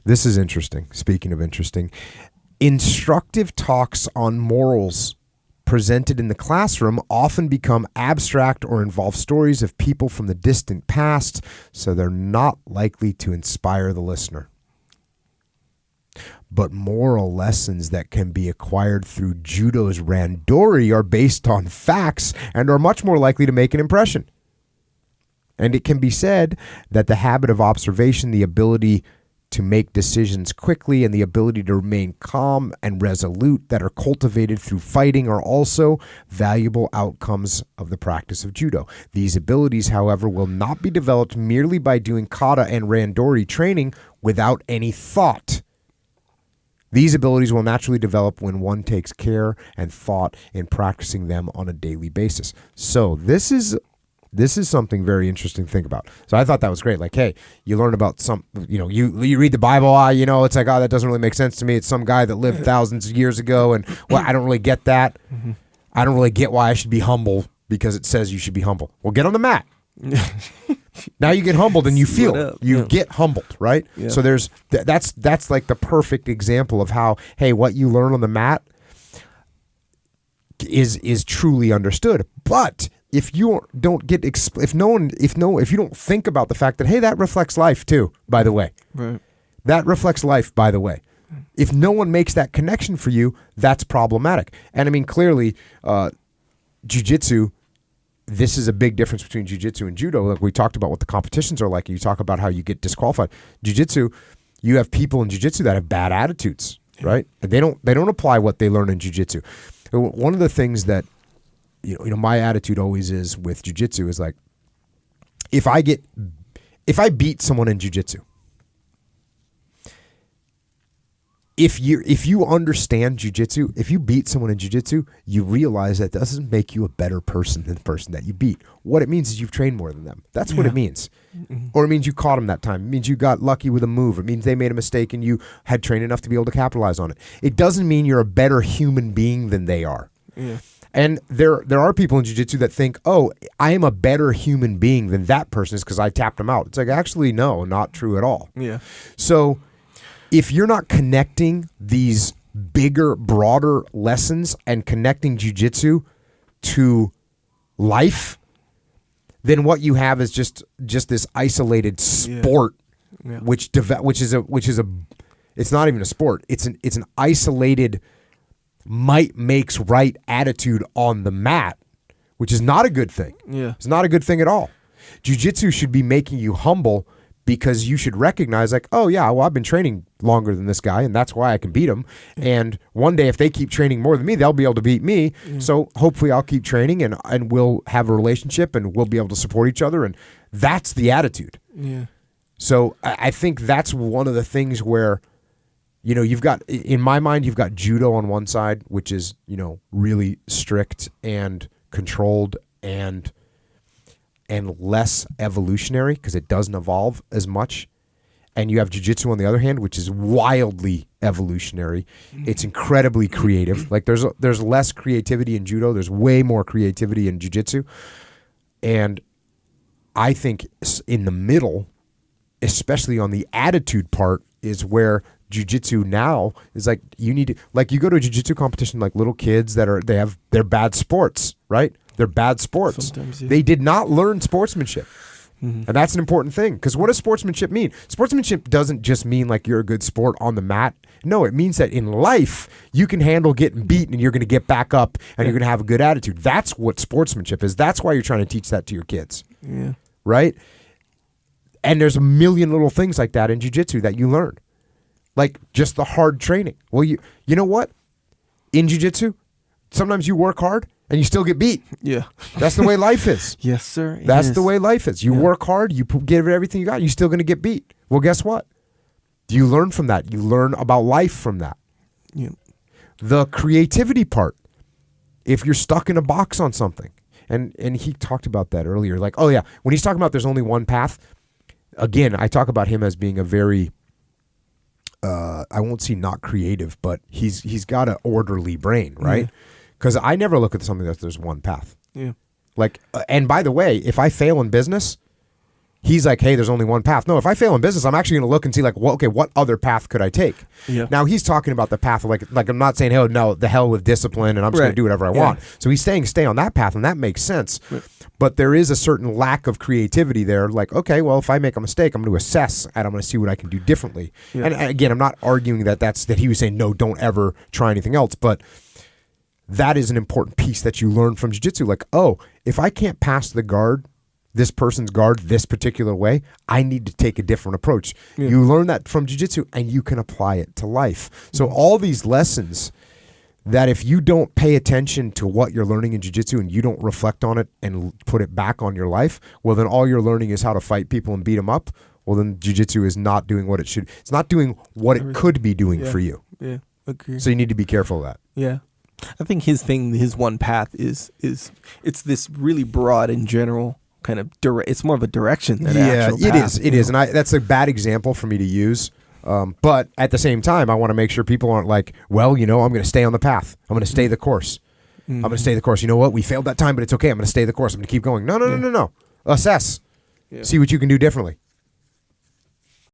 This is interesting. Speaking of interesting, instructive talks on morals presented in the classroom often become abstract or involve stories of people from the distant past, so they're not likely to inspire the listener. But moral lessons that can be acquired through judo's randori are based on facts and are much more likely to make an impression. And it can be said that the habit of observation, the ability to make decisions quickly, and the ability to remain calm and resolute that are cultivated through fighting are also valuable outcomes of the practice of judo. These abilities, however, will not be developed merely by doing kata and randori training without any thought. These abilities will naturally develop when one takes care and thought in practicing them on a daily basis. So this is something very interesting to think about. So I thought that was great. Like, hey, you learn about you read the Bible, it's like, that doesn't really make sense to me. It's some guy that lived thousands of years ago, and I don't really get that. Mm-hmm. I don't really get why I should be humble because it says you should be humble. Well, get on the mat. Now you get humbled and you feel it. You get humbled, right? Yeah. So that's like the perfect example of how, hey, what you learn on the mat is truly understood. But if you don't get if you don't think about the fact that, hey, that reflects life too, by the way. Right. That reflects life, by the way. If no one makes that connection for you, that's problematic. And I mean, clearly, jiu-jitsu, this is a big difference between jiu-jitsu and judo. Like we talked about what the competitions are like. You talk about how you get disqualified. Jiu-jitsu, you have people in jiu-jitsu that have bad attitudes, right? They don't apply what they learn in jiu-jitsu. One of the things that my attitude always is with jiu-jitsu is like, if I beat someone in jiu-jitsu, if you understand jiu-jitsu, if you beat someone in jiu-jitsu, you realize that doesn't make you a better person than the person that you beat. What it means is you've trained more than them. That's what it means. Mm-hmm. Or it means you caught them that time. It means you got lucky with a move. It means they made a mistake and you had trained enough to be able to capitalize on it. It doesn't mean you're a better human being than they are. Yeah. And there are people in jiu-jitsu that think, oh, I am a better human being than that person is because I tapped them out. It's like, actually, no, not true at all. Yeah. So if you're not connecting these bigger, broader lessons and connecting jiu-jitsu to life, then what you have is just this isolated sport, which is it's not even a sport. It's an isolated might makes right attitude on the mat, which is not a good thing. Yeah. It's not a good thing at all. Jiu-jitsu should be making you humble because you should recognize like, oh yeah, well, I've been training longer than this guy and that's why I can beat him. And one day if they keep training more than me, they'll be able to beat me. So hopefully I'll keep training and we'll have a relationship and we'll be able to support each other. And that's the attitude. Yeah. So I think that's one of the things where, you've got, in my mind, you've got judo on one side, which is, really strict and controlled and less evolutionary because it doesn't evolve as much. And you have jiu-jitsu on the other hand, which is wildly evolutionary. It's incredibly creative. Like there's less creativity in judo. There's way more creativity in jiu-jitsu. And I think in the middle, especially on the attitude part, is where jiu-jitsu now is like, you need to, like, you go to a jiu-jitsu competition, like little kids they're bad sports, right? They're bad sports. Sometimes, yeah. They did not learn sportsmanship. Mm-hmm. And that's an important thing, because what does sportsmanship mean? Sportsmanship doesn't just mean like you're a good sport on the mat. No, it means that in life you can handle getting beaten and you're going to get back up and you're going to have a good attitude. That's what sportsmanship is. That's why you're trying to teach that to your kids. Yeah. Right? And there's a million little things like that in jiu-jitsu that you learn. Like just the hard training. Well, you know what? In jiu-jitsu, sometimes you work hard and you still get beat. Yeah. That's the way life is. Yes, sir. That's the way life is. You work hard, you give it everything you got, you're still going to get beat. Well, guess what? You learn from that. You learn about life from that. Yeah. The creativity part, if you're stuck in a box on something, and he talked about that earlier, like, oh yeah, when he's talking about there's only one path, again, I talk about him as being a very, I won't say not creative, but he's got an orderly brain, right? Because I never look at something that there's one path. Yeah. Like, and by the way, if I fail in business, He's like, hey, there's only one path. No, if I fail in business, I'm actually going to look and see like, well, okay, what other path could I take? Yeah. Now he's talking about the path of like I'm not saying, hey, no, the hell with discipline and I'm just going to do whatever I want. So he's saying stay on that path, and that makes sense. Right. But there is a certain lack of creativity there. Like, okay, well, if I make a mistake, I'm going to assess and I'm going to see what I can do differently. Yeah. And again, I'm not arguing that he was saying, no, don't ever try anything else. But that is an important piece that you learn from jiu-jitsu. Like, oh, if I can't pass the guard, this person's guard this particular way, I need to take a different approach. Yeah. You learn that from jiu-jitsu and you can apply it to life. So all these lessons that if you don't pay attention to what you're learning in jiu-jitsu and you don't reflect on it and put it back on your life, well, then all you're learning is how to fight people and beat them up. Well, then jiu-jitsu is not doing what it should. It's not doing what it could be doing for you. Yeah, agree. So you need to be careful of that. Yeah. I think his one path is it's this really broad and general kind of it's more of a direction than an actual path. It is, and that's a bad example for me to use. But at the same time, I want to make sure people aren't like, well, I'm going to stay on the path. I'm going to stay the course. Mm-hmm. I'm going to stay the course. You know what? We failed that time, but it's okay. I'm going to stay the course. I'm going to keep going. No. Assess. Yeah. See what you can do differently.